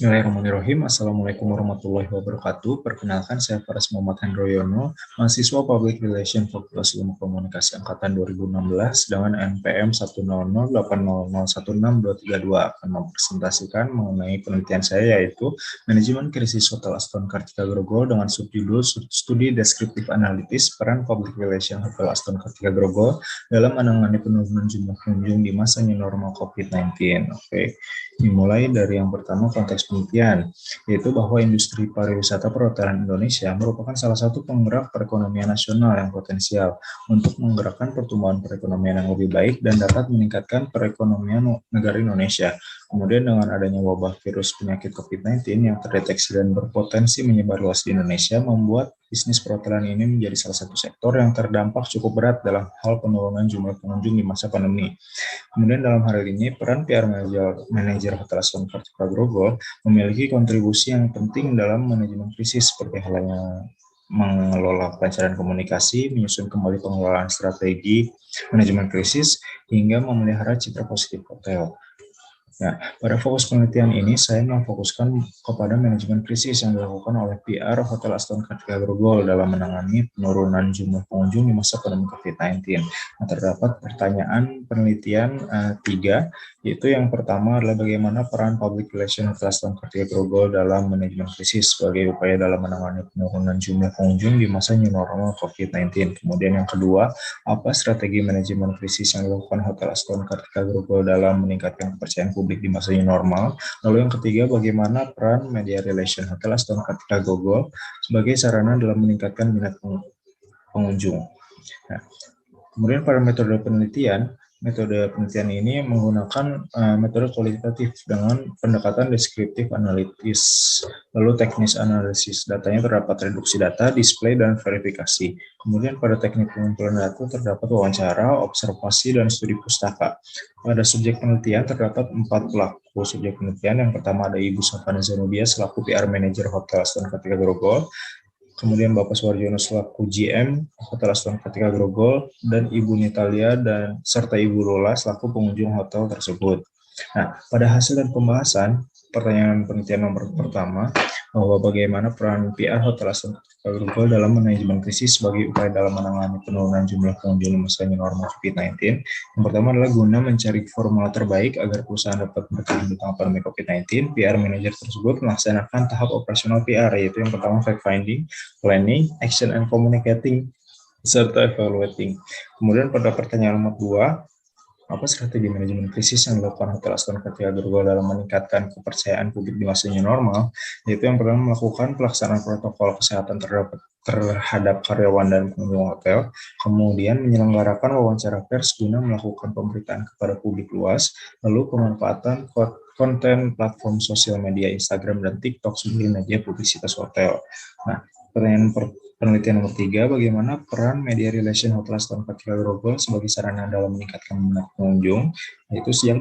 Bismillahirrahmanirrahim. Assalamualaikum warahmatullahi wabarakatuh. Perkenalkan, saya Faras Muhammad Hendroyono, mahasiswa Public Relation Fakultas Ilmu Komunikasi Angkatan 2016 dengan NPM 10080016232 akan mempresentasikan mengenai penelitian saya, yaitu Manajemen Krisis Hotel Aston Kartika Grogol dengan subjudul Studi Deskriptif Analitis Peran Public Relation Hotel Aston Kartika Grogol dalam menangani penurunan jumlah pengunjung di masa new normal COVID-19. Oke. Dimulai dari yang pertama, konteks penelitian, yaitu bahwa industri pariwisata perhotelan Indonesia merupakan salah satu penggerak perekonomian nasional yang potensial untuk menggerakkan pertumbuhan perekonomian yang lebih baik dan dapat meningkatkan perekonomian negara Indonesia. Kemudian dengan adanya wabah virus penyakit COVID-19 yang terdeteksi dan berpotensi menyebar luas di Indonesia, membuat bisnis perhotelan ini menjadi salah satu sektor yang terdampak cukup berat dalam hal penurunan jumlah pengunjung di masa pandemi. Kemudian dalam hal ini, peran PR manajer Hotel Aston Kartika Grogol memiliki kontribusi yang penting dalam manajemen krisis, seperti halnya mengelola pelancaran komunikasi, menyusun kembali pengelolaan strategi manajemen krisis, hingga memelihara citra positif hotel. Nah, pada fokus penelitian ini, saya memfokuskan kepada manajemen krisis yang dilakukan oleh PR Hotel Aston Kartika Grogol dalam menangani penurunan jumlah pengunjung di masa pandemi COVID-19. Nah, terdapat pertanyaan penelitian 3, yaitu yang pertama adalah bagaimana peran Public Relation Hotel Aston Kartika Grogol dalam manajemen krisis sebagai upaya dalam menangani penurunan jumlah pengunjung di masa new normal COVID-19. Kemudian yang kedua, apa strategi manajemen krisis yang dilakukan Hotel Aston Kartika Grogol dalam meningkatkan kepercayaan publik di masa new normal. Lalu yang ketiga, bagaimana peran media relation Hotel Aston Kartika Grogol sebagai sarana dalam meningkatkan minat pengunjung. Nah, kemudian pada metode penelitian ini menggunakan metode kualitatif dengan pendekatan deskriptif analitis, lalu teknis analisis datanya terdapat reduksi data, display, dan verifikasi. Kemudian pada teknik pengumpulan data terdapat wawancara, observasi, dan studi pustaka. Pada subjek penelitian terdapat 4 pelaku subjek penelitian. Yang pertama ada Ibu Safana Zenobia selaku PR Manager Hotel Aston Kartika Grogol. Kemudian Bapak Suwarjono selaku GM Hotel Aston Kartika Grogol, dan Ibu Nitalia dan serta Ibu Lola selaku pengunjung hotel tersebut. Nah, pada hasil dan pembahasan, pertanyaan penelitian nomor pertama, bahwa bagaimana peran PR Hotel Aston Kartika Grogol dalam manajemen krisis sebagai upaya dalam menangani penurunan jumlah pengunjung di masa new normal COVID-19. Yang pertama adalah guna mencari formula terbaik agar perusahaan dapat bertahan di tengah pandemi COVID-19, PR manager tersebut melaksanakan tahap operasional PR, yaitu yang pertama fact finding, planning, action and communicating, serta evaluating. Kemudian pada pertanyaan nomor 2, apa strategi manajemen krisis yang dilakukan Hotel Aston Kartika Grogol dalam meningkatkan kepercayaan publik di masa new normal? Yaitu yang pertama melakukan pelaksanaan protokol kesehatan terhadap karyawan dan pengunjung hotel, kemudian menyelenggarakan wawancara pers guna melakukan pemberitaan kepada publik luas, lalu pemanfaatan konten platform sosial media Instagram dan TikTok sebagai media publisitas hotel. Nah, penelitian nomor 3, bagaimana peran media relation Hotel Aston Kartika Grogol sebagai sarana dalam meningkatkan minat pengunjung, yaitu sejak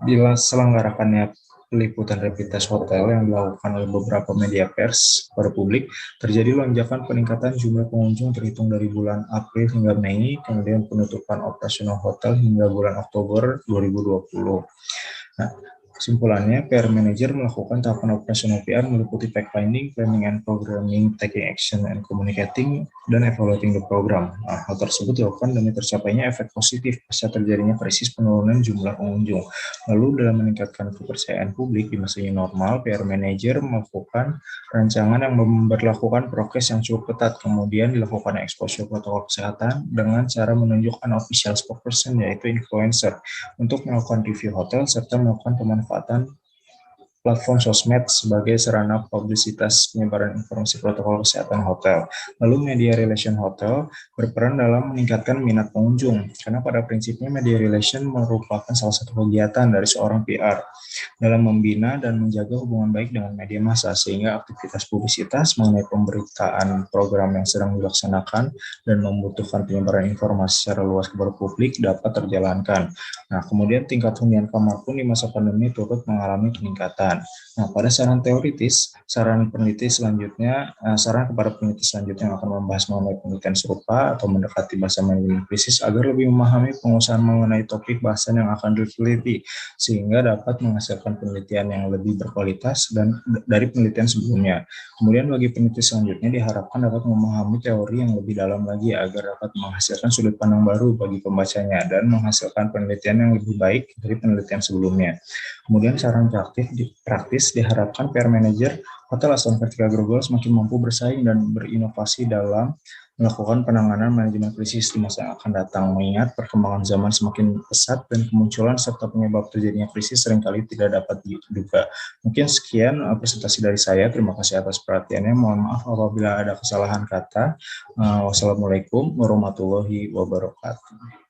diselenggarakannya peliputan rapid test hotel yang dilakukan oleh beberapa media pers pada publik, terjadi lonjakan peningkatan jumlah pengunjung terhitung dari bulan April hingga Mei, kemudian penutupan operasional hotel hingga bulan Oktober 2020. Nah, kesimpulannya, PR Manager melakukan tahapan operasional PR meliputi fact finding, planning and programming, taking action and communicating, dan evaluating the program. Nah, hal tersebut dilakukan demi tercapainya efek positif pasca terjadinya krisis penurunan jumlah pengunjung. Lalu dalam meningkatkan kepercayaan publik di masa new normal, PR Manager melakukan rancangan yang memberlakukan prokes yang cukup ketat, kemudian dilakukan exposure protokol kesehatan dengan cara menunjuk unofficial spokesperson, yaitu influencer, untuk melakukan review hotel serta melakukan pemanfaatan platform sosmed sebagai sarana publisitas penyebaran informasi protokol kesehatan hotel. Lalu media relation hotel berperan dalam meningkatkan minat pengunjung, karena pada prinsipnya media relation merupakan salah satu kegiatan dari seorang PR dalam membina dan menjaga hubungan baik dengan media massa, sehingga aktivitas publisitas mengenai pemberitaan program yang sedang dilaksanakan dan membutuhkan penyebaran informasi secara luas kepada publik dapat terjalankan. Nah, kemudian tingkat hunian kamar pun di masa pandemi turut mengalami peningkatan. penelitian. Nah, pada saran teoritis, saran kepada peneliti selanjutnya yang akan membahas mengenai penelitian serupa atau mendekati bahasa manajemen krisis agar lebih memahami pengusahaan mengenai topik bahasan yang akan diteliti, sehingga dapat menghasilkan penelitian yang lebih berkualitas dan dari penelitian sebelumnya. Kemudian bagi peneliti selanjutnya diharapkan dapat memahami teori yang lebih dalam lagi agar dapat menghasilkan sudut pandang baru bagi pembacanya dan menghasilkan penelitian yang lebih baik dari penelitian sebelumnya. Kemudian saran praktis diharapkan PR manager Hotel Aston Kartika Grogol semakin mampu bersaing dan berinovasi dalam melakukan penanganan manajemen krisis di masa yang akan datang, mengingat perkembangan zaman semakin pesat dan kemunculan serta penyebab terjadinya krisis seringkali tidak dapat diduga. Mungkin sekian presentasi dari saya. Terima kasih atas perhatiannya. Mohon maaf apabila ada kesalahan kata. Wassalamualaikum warahmatullahi wabarakatuh.